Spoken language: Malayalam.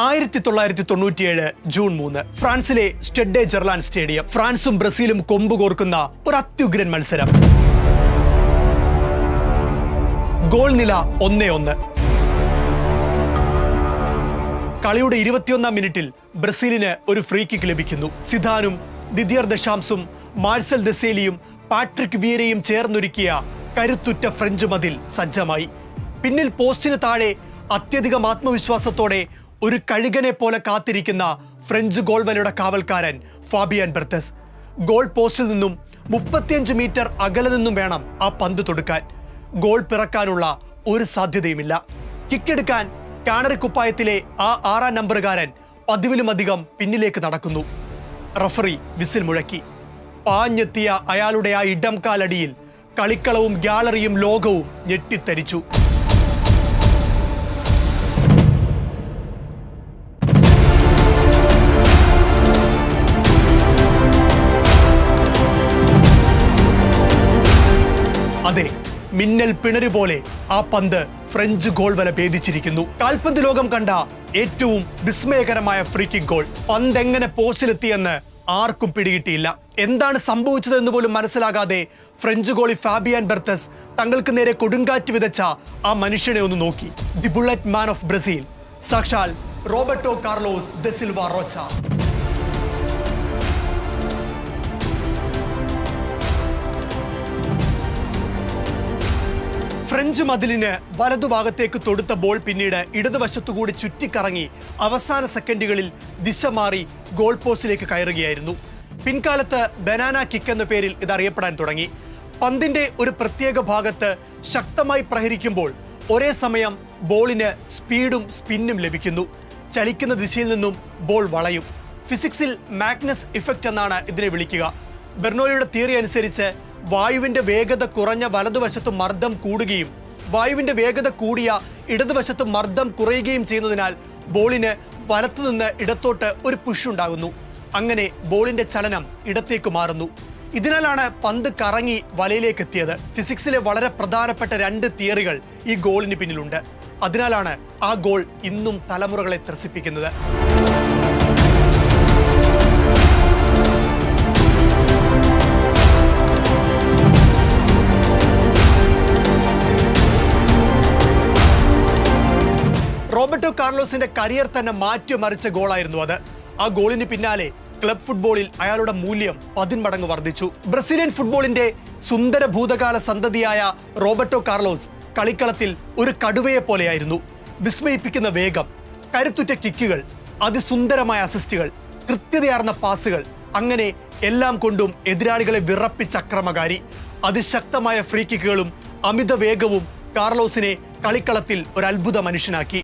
1997 ജൂൺ 3 ഫ്രാൻസിലെ സ്റ്റെഡെ ജെർലാൻ സ്റ്റേഡിയം. ഫ്രാൻസും ബ്രസീലും കൊമ്പുകോർക്കുന്ന ഒരു അത്യുഗ്രൻ മത്സരം. ഗോൾ നില 1-1. കളിയുടെ 21-ാം മിനിറ്റിൽ ബ്രസീലിന് ഒരു ഫ്രീ കിക്ക് ലഭിക്കുന്നു. സിദാനും ദിദിയർ ദശാംസും മാർസൽ ദെസേലിയും പാട്രിക് വിയരയും ചേർന്നൊരുക്കിയ കരുത്തുറ്റ ഫ്രഞ്ച് മതിൽ സജ്ജമായി. പിന്നിൽ പോസ്റ്റിന് താഴെ അത്യധികം ആത്മവിശ്വാസത്തോടെ ഒരു കഴുകനെ പോലെ കാത്തിരിക്കുന്ന ഫ്രഞ്ച് ഗോൾ വലയുടെ കാവൽക്കാരൻ ഫാബിയൻ ബെർത്തസ്. ഗോൾ പോസ്റ്റിൽ നിന്നും 35 മീറ്റർ അകലെ നിന്നും വേണം ആ പന്ത് തൊടുക്കാൻ. ഗോൾ പിറക്കാനുള്ള ഒരു സാധ്യതയുമില്ല. കിക്കെടുക്കാൻ കാനറിക്കുപ്പായത്തിലെ ആ 6-ാം നമ്പറുകാരൻ പതിവിലുമധികം പിന്നിലേക്ക് നടക്കുന്നു. റഫറി വിസിൽ മുഴക്കി. പാഞ്ഞെത്തിയ അയാളുടെ ആ ഇടം കാലടിയിൽ കളിക്കളവും ഗ്യാലറിയും ലോകവും ഞെട്ടിത്തരിച്ചു. അതെ, മിന്നൽ പിണര് പോലെ ആ പന്ത് ഫ്രഞ്ച് ഗോൾ വല ഭേദിച്ചിരിക്കുന്നു. കാൽപന്ത് ലോകം കണ്ട ഏറ്റവും വിസ്മയകരമായ ഫ്രീ കിക്ക് ഗോൾ. പന്ത് എങ്ങനെ പോസ്റ്റിലെത്തിയെന്ന് ആർക്കും പിടികിട്ടിയില്ല. എന്താണ് സംഭവിച്ചതെന്ന് പോലും മനസ്സിലാകാതെ ഫ്രഞ്ച് ഗോളി ഫാബിയൻ ബെർത്തസ് തങ്ങൾക്ക് നേരെ കൊടുങ്കാറ്റ് വിതച്ച ആ മനുഷ്യനെ ഒന്ന് നോക്കി. The bullet man of Brazil, സാക്ഷാൽ Roberto Carlos da Silva Rocha. French മതിലിന് വലതുഭാഗത്തേക്ക് തൊടുത്ത ബോൾ പിന്നീട് ഇടതുവശത്തുകൂടി ചുറ്റിക്കറങ്ങി അവസാന സെക്കൻഡുകളിൽ ദിശ മാറി ഗോൾ പോസ്റ്റിലേക്ക് കയറുകയായിരുന്നു. പിൻകാലത്ത് ബനാന കിക്ക് എന്ന പേരിൽ ഇത് അറിയപ്പെടാൻ തുടങ്ങി. പന്തിന്റെ ഒരു പ്രത്യേക ഭാഗത്ത് ശക്തമായി പ്രഹരിക്കുമ്പോൾ ഒരേ സമയം ബോളിന് സ്പീഡും സ്പിന്നും ലഭിക്കുന്നു. ചലിക്കുന്ന ദിശയിൽ നിന്നും ബോൾ വളയും. ഫിസിക്സിൽ മാഗ്നസ് ഇഫക്റ്റ് എന്നാണ് ഇതിനെ വിളിക്കുക. ബെർണോളിയുടെ തിയറി അനുസരിച്ച് വായുവിന്റെ വേഗത കുറഞ്ഞ വലതുവശത്ത് മർദ്ദം കൂടുകയും വായുവിന്റെ വേഗത കൂടിയ ഇടതുവശത്ത് മർദ്ദം കുറയുകയും ചെയ്യുന്നതിനാൽ ബോളിന് വലത്തുനിന്ന് ഇടത്തോട്ട് ഒരു പുഷ് ഉണ്ടാകുന്നു. അങ്ങനെ ബോളിന്റെ ചലനം ഇടത്തേക്ക് മാറുന്നു. ഇതിനാലാണ് പന്ത് കറങ്ങി വലയിലേക്ക് എത്തിയത്. ഫിസിക്സിലെ വളരെ പ്രധാനപ്പെട്ട 2 തിയറികൾ ഈ ഗോളിന് പിന്നിലുണ്ട്. അതിനാലാണ് ആ ഗോൾ ഇന്നും തലമുറകളെ ത്രസിപ്പിക്കുന്നത്. റോബർട്ടോ കാർലോസിന്റെ കരിയർ തന്നെ മാറ്റിമറിച്ച ഗോളായിരുന്നു അത്. ആ ഗോളിന് പിന്നാലെ ക്ലബ് ഫുട്ബോളിൽ അയാളുടെ മൂല്യം 10 മടങ്ങ് വർദ്ധിച്ചു. ബ്രസീലിയൻ ഫുട്ബോളിന്റെ സുന്ദര ഭൂതകാല സന്തതിയായ റോബർട്ടോ കാർലോസ് കളിക്കളത്തിൽ ഒരു കടുവയെ പോലെയായിരുന്നു. വിസ്മയിപ്പിക്കുന്ന വേഗം, കരുത്തുറ്റ കിക്കുകൾ, അതിസുന്ദരമായ അസിസ്റ്റുകൾ, കൃത്യതയാർന്ന പാസുകൾ, അങ്ങനെ എല്ലാം കൊണ്ടും എതിരാളികളെ വിറപ്പിച്ച അക്രമകാരി. അതിശക്തമായ ഫ്രീ കിക്കുകളും അമിത വേഗവും കാർലോസിനെ കളിക്കളത്തിൽ ഒരു അത്ഭുത മനുഷ്യനാക്കി.